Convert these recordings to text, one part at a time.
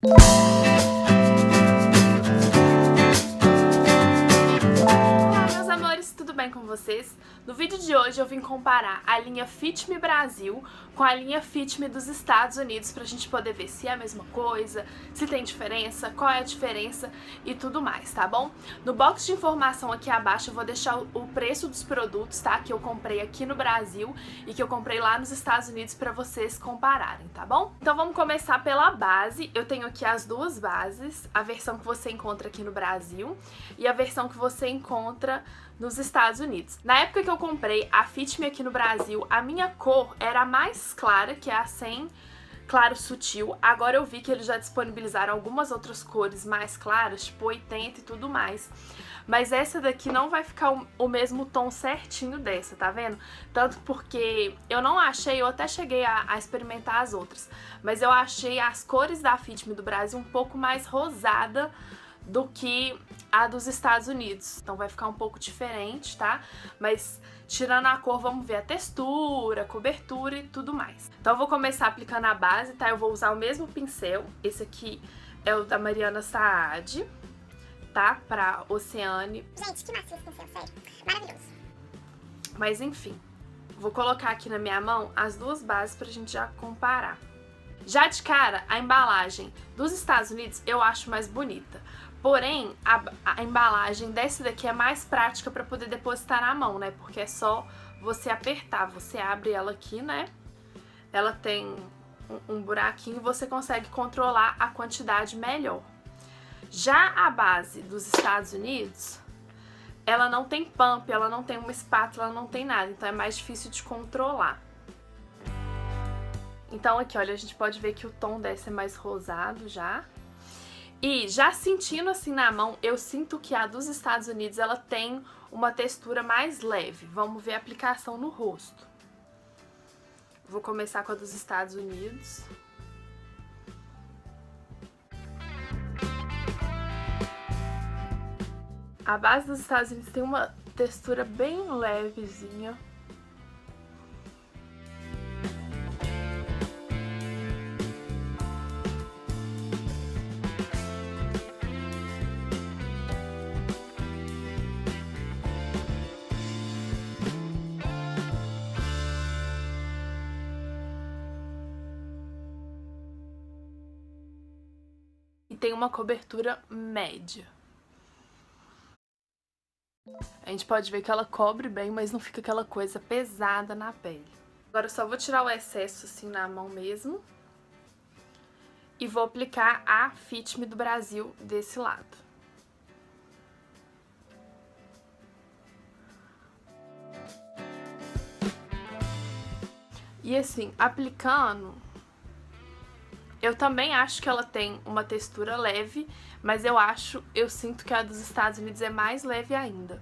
Olá, meus amores, tudo bem com vocês? No vídeo de hoje eu vim comparar a linha Fit Me Brasil com a linha Fit Me dos Estados Unidos pra gente poder ver se é a mesma coisa, se tem diferença, qual é a diferença e tudo mais, tá bom? No box de informação aqui abaixo eu vou deixar o preço dos produtos, tá? Que eu comprei aqui no Brasil e que eu comprei lá nos Estados Unidos pra vocês compararem, tá bom? Então vamos começar pela base. Eu tenho aqui as duas bases, a versão que você encontra aqui no Brasil e a versão que você encontra nos Estados Unidos. Na época que eu comprei a Fit Me aqui no Brasil, a minha cor era a mais clara, que é a 100 claro sutil. Agora eu vi que eles já disponibilizaram algumas outras cores mais claras, tipo 80 e tudo mais. Mas essa daqui não vai ficar o mesmo tom certinho dessa, tá vendo? Tanto porque eu não achei, eu até cheguei a experimentar as outras, mas eu achei as cores da Fit Me do Brasil um pouco mais rosada do que a dos Estados Unidos. Então vai ficar um pouco diferente, tá? Mas tirando a cor, vamos ver a textura, a cobertura e tudo mais. Então eu vou começar aplicando a base, tá? Eu vou usar o mesmo pincel. Esse aqui é o da Mariana Saad, tá? Pra Oceane. Gente, que massa esse pincel, sério. Maravilhoso. Mas enfim, vou colocar aqui na minha mão as duas bases pra gente já comparar. Já de cara, a embalagem dos Estados Unidos eu acho mais bonita. Porém, a embalagem desse daqui é mais prática para poder depositar na mão, né? Porque é só você apertar, você abre ela aqui, né? Ela tem um buraquinho e você consegue controlar a quantidade melhor. Já a base dos Estados Unidos, ela não tem pump, ela não tem uma espátula, ela não tem nada, então é mais difícil de controlar. Então aqui, olha, a gente pode ver que o tom dessa é mais rosado já. E já sentindo assim na mão, eu sinto que a dos Estados Unidos ela tem uma textura mais leve. Vamos ver a aplicação no rosto. Vou começar com a dos Estados Unidos. A base dos Estados Unidos tem uma textura bem levezinha. E tem uma cobertura média. A gente pode ver que ela cobre bem, mas não fica aquela coisa pesada na pele. Agora eu só vou tirar o excesso assim na mão mesmo. E vou aplicar a Fit Me do Brasil desse lado. E assim, aplicando, eu também acho que ela tem uma textura leve, mas eu sinto que a dos Estados Unidos é mais leve ainda.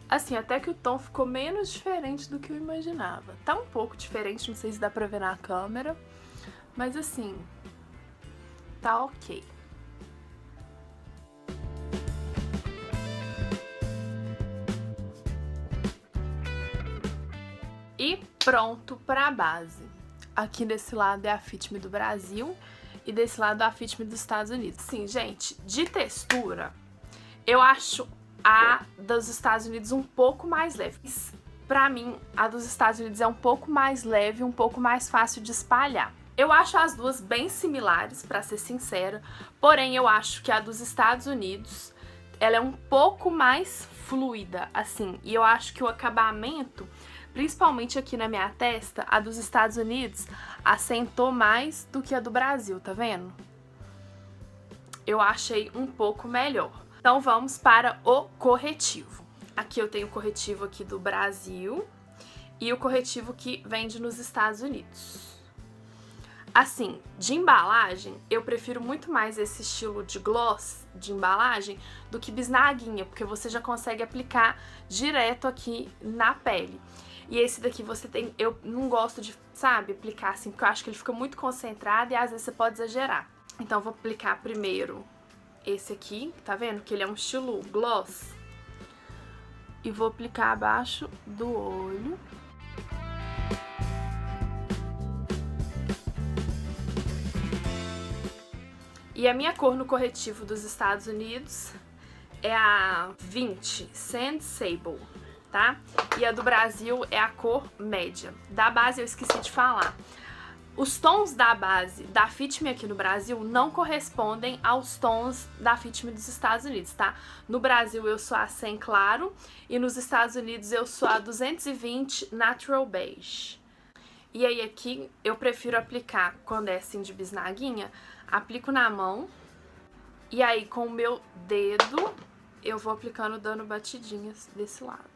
Assim, até que o tom ficou menos diferente do que eu imaginava. Tá um pouco diferente, não sei se dá pra ver na câmera, mas assim, tá ok. E pronto para a base. Aqui desse lado é a Fit Me do Brasil e desse lado a Fit Me dos Estados Unidos. Sim, gente, de textura, eu acho a dos Estados Unidos um pouco mais leve. Pra mim, a dos Estados Unidos é um pouco mais leve, um pouco mais fácil de espalhar. Eu acho as duas bem similares, pra ser sincera, porém eu acho que a dos Estados Unidos, ela é um pouco mais fluida, assim, e eu acho que o acabamento, principalmente aqui na minha testa, a dos Estados Unidos assentou mais do que a do Brasil, tá vendo? Eu achei um pouco melhor. Então vamos para o corretivo. Aqui eu tenho o corretivo aqui do Brasil e o corretivo que vende nos Estados Unidos. Assim, de embalagem, eu prefiro muito mais esse estilo de gloss de embalagem do que bisnaguinha, porque você já consegue aplicar direto aqui na pele. E esse daqui você tem, eu não gosto de, sabe, aplicar assim, porque eu acho que ele fica muito concentrado e às vezes você pode exagerar. Então eu vou aplicar primeiro esse aqui, tá vendo? Que ele é um estilo gloss. E vou aplicar abaixo do olho. E a minha cor no corretivo dos Estados Unidos é a 20 Sand Sable, tá? E a do Brasil é a cor média. Da base eu esqueci de falar. Os tons da base da Fit Me aqui no Brasil não correspondem aos tons da Fit Me dos Estados Unidos, tá? No Brasil eu sou a 100 claro e nos Estados Unidos eu sou a 220 Natural Beige. E aí aqui eu prefiro aplicar, quando é assim de bisnaguinha, aplico na mão e aí com o meu dedo eu vou aplicando, dando batidinhas desse lado.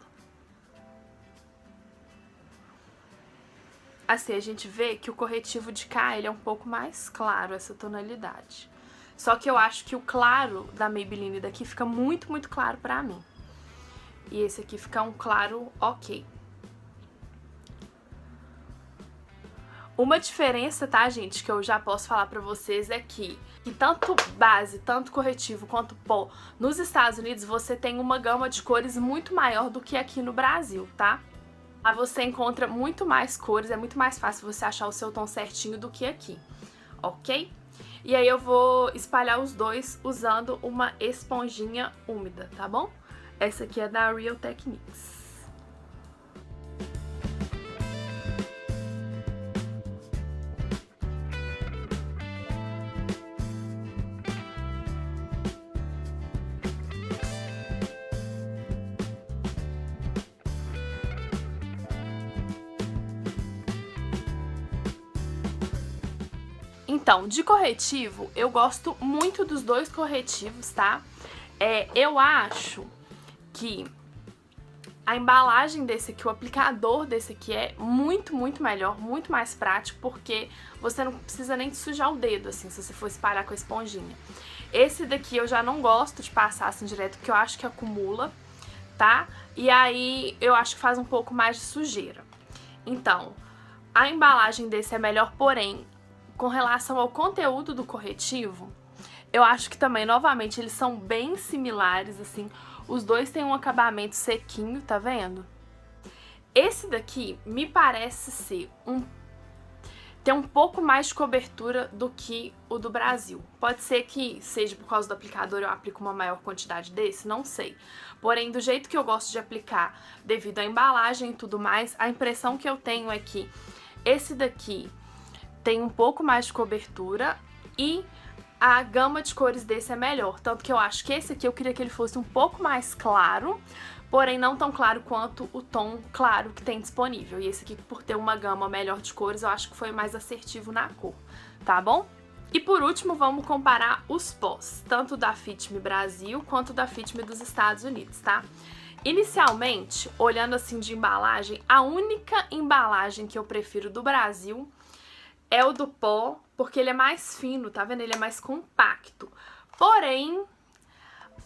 Assim, a gente vê que o corretivo de cá, ele é um pouco mais claro, essa tonalidade. Só que eu acho que o claro da Maybelline daqui fica muito, muito claro pra mim. E esse aqui fica um claro ok. Uma diferença, tá, gente, que eu já posso falar pra vocês é que tanto base, tanto corretivo quanto pó, nos Estados Unidos você tem uma gama de cores muito maior do que aqui no Brasil, tá? Lá você encontra muito mais cores, é muito mais fácil você achar o seu tom certinho do que aqui, ok? E aí eu vou espalhar os dois usando uma esponjinha úmida, tá bom? Essa aqui é da Real Techniques. Então, de corretivo, eu gosto muito dos dois corretivos, tá? Eu acho que a embalagem desse aqui, o aplicador desse aqui é muito, muito melhor, muito mais prático, porque você não precisa nem de sujar o dedo, assim, se você for espalhar com a esponjinha. Esse daqui eu já não gosto de passar assim direto, porque eu acho que acumula, tá? E aí eu acho que faz um pouco mais de sujeira. Então, a embalagem desse é melhor, porém, com relação ao conteúdo do corretivo, eu acho que também, novamente, eles são bem similares, assim. Os dois têm um acabamento sequinho, tá vendo? Esse daqui me parece ser ter um pouco mais de cobertura do que o do Brasil. Pode ser que seja por causa do aplicador eu aplico uma maior quantidade desse, não sei. Porém, do jeito que eu gosto de aplicar, devido à embalagem e tudo mais, a impressão que eu tenho é que esse daqui tem um pouco mais de cobertura e a gama de cores desse é melhor. Tanto que eu acho que esse aqui eu queria que ele fosse um pouco mais claro, porém não tão claro quanto o tom claro que tem disponível. E esse aqui, por ter uma gama melhor de cores, eu acho que foi mais assertivo na cor, tá bom? E por último, vamos comparar os pós, tanto da Fit Me Brasil quanto da Fit Me dos Estados Unidos, tá? Inicialmente, olhando assim de embalagem, a única embalagem que eu prefiro do Brasil é o do pó, porque ele é mais fino, tá vendo? Ele é mais compacto. Porém,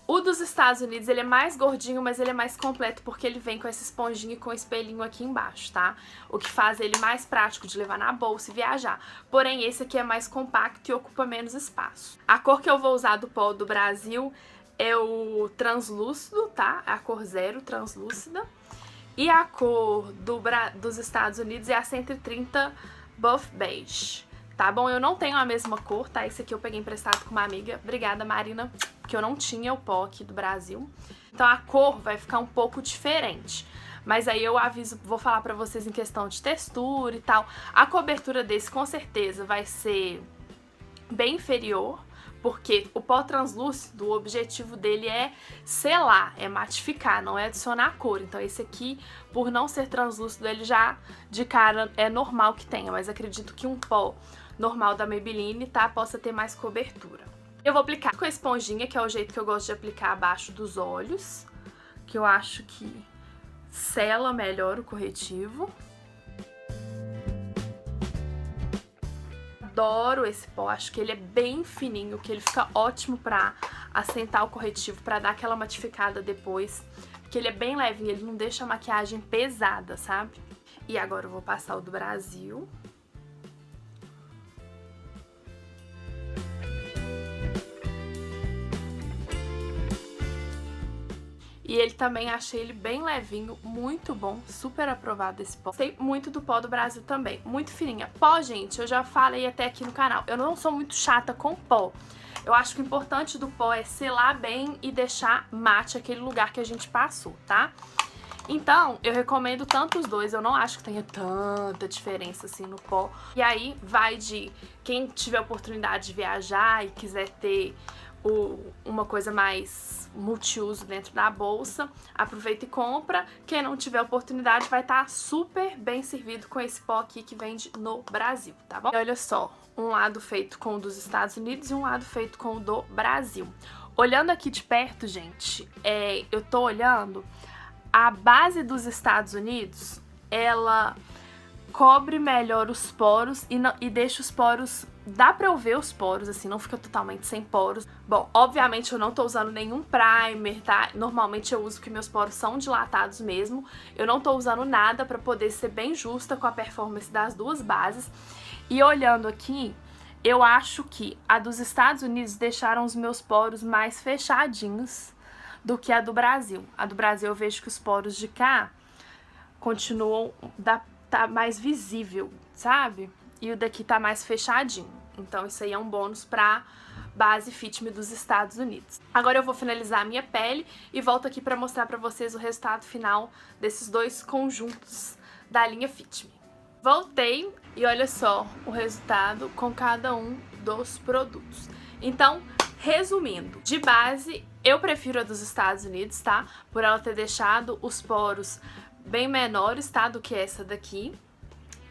o dos Estados Unidos, ele é mais gordinho, mas ele é mais completo, porque ele vem com essa esponjinha e com espelhinho aqui embaixo, tá? O que faz ele mais prático de levar na bolsa e viajar. Porém, esse aqui é mais compacto e ocupa menos espaço. A cor que eu vou usar do pó do Brasil é o translúcido, tá? A cor 0, translúcida. E a cor dos Estados Unidos é a 130 Buff Beige, tá bom? Eu não tenho a mesma cor, tá? Esse aqui eu peguei emprestado com uma amiga. Obrigada, Marina, porque eu não tinha o pó aqui do Brasil. Então a cor vai ficar um pouco diferente. Mas aí eu aviso, vou falar pra vocês em questão de textura e tal. A cobertura desse com certeza vai ser bem inferior, porque o pó translúcido, o objetivo dele é selar, é matificar, não é adicionar cor. Então esse aqui, por não ser translúcido, ele já de cara é normal que tenha, mas acredito que um pó normal da Maybelline, tá, possa ter mais cobertura. Eu vou aplicar com a esponjinha, que é o jeito que eu gosto de aplicar abaixo dos olhos, que eu acho que sela melhor o corretivo. Adoro esse pó, acho que ele é bem fininho, que ele fica ótimo pra assentar o corretivo, pra dar aquela matificada depois, porque ele é bem levinho, ele não deixa a maquiagem pesada, sabe? E agora eu vou passar o do Brasil. E ele também, achei ele bem levinho, muito bom, super aprovado esse pó. Gostei muito do pó do Brasil também, muito fininha. Pó, gente, eu já falei até aqui no canal, eu não sou muito chata com pó. Eu acho que o importante do pó é selar bem e deixar mate aquele lugar que a gente passou, tá? Então, eu recomendo tanto os dois, eu não acho que tenha tanta diferença assim no pó. E aí, vai de quem tiver oportunidade de viajar e quiser ter uma coisa mais multiuso dentro da bolsa, aproveita e compra. Quem não tiver oportunidade vai estar super bem servido com esse pó aqui que vende no Brasil, tá bom? E olha só, um lado feito com o dos Estados Unidos e um lado feito com o do Brasil. Olhando aqui de perto, gente, eu tô olhando... A base dos Estados Unidos, ela cobre melhor os poros e deixa os poros... Dá pra eu ver os poros, assim, não fica totalmente sem poros. Bom, obviamente eu não tô usando nenhum primer, tá? Normalmente eu uso porque meus poros são dilatados mesmo. Eu não tô usando nada pra poder ser bem justa com a performance das duas bases. E olhando aqui, eu acho que a dos Estados Unidos deixaram os meus poros mais fechadinhos do que a do Brasil. A do Brasil eu vejo que os poros de cá continuam, tá mais visível, sabe? E o daqui tá mais fechadinho. Então isso aí é um bônus pra base Fit Me dos Estados Unidos. Agora eu vou finalizar a minha pele e volto aqui pra mostrar pra vocês o resultado final desses dois conjuntos da linha Fit Me. Voltei e olha só o resultado com cada um dos produtos. Então, resumindo, de base, eu prefiro a dos Estados Unidos, tá? Por ela ter deixado os poros bem menores, tá? Do que essa daqui.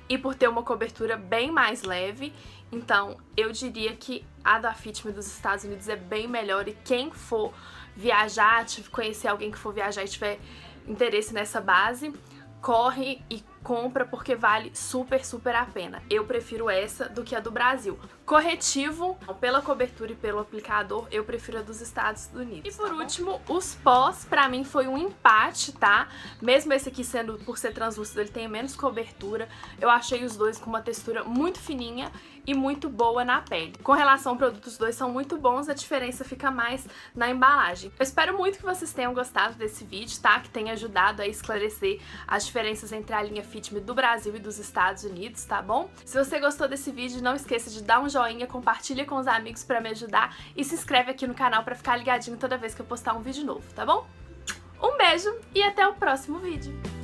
E por ter uma cobertura bem mais leve. Então, eu diria que a da Fit Me dos Estados Unidos é bem melhor. E quem for viajar, conhecer alguém que for viajar e tiver interesse nessa base, corre e compra porque vale super, super a pena. Eu prefiro essa do que a do Brasil. Corretivo, pela cobertura e pelo aplicador, eu prefiro a dos Estados Unidos. E por último, os pós, pra mim foi um empate, tá? Mesmo esse aqui sendo, por ser translúcido, ele tem menos cobertura. Eu achei os dois com uma textura muito fininha e muito boa na pele. Com relação ao produto, os dois são muito bons, a diferença fica mais na embalagem. Eu espero muito que vocês tenham gostado desse vídeo, tá? Que tenha ajudado a esclarecer as diferenças entre a linha Fit Me do Brasil e dos Estados Unidos, tá bom? Se você gostou desse vídeo, não esqueça de dar um joinha, compartilha com os amigos pra me ajudar e se inscreve aqui no canal pra ficar ligadinho toda vez que eu postar um vídeo novo, tá bom? Um beijo e até o próximo vídeo!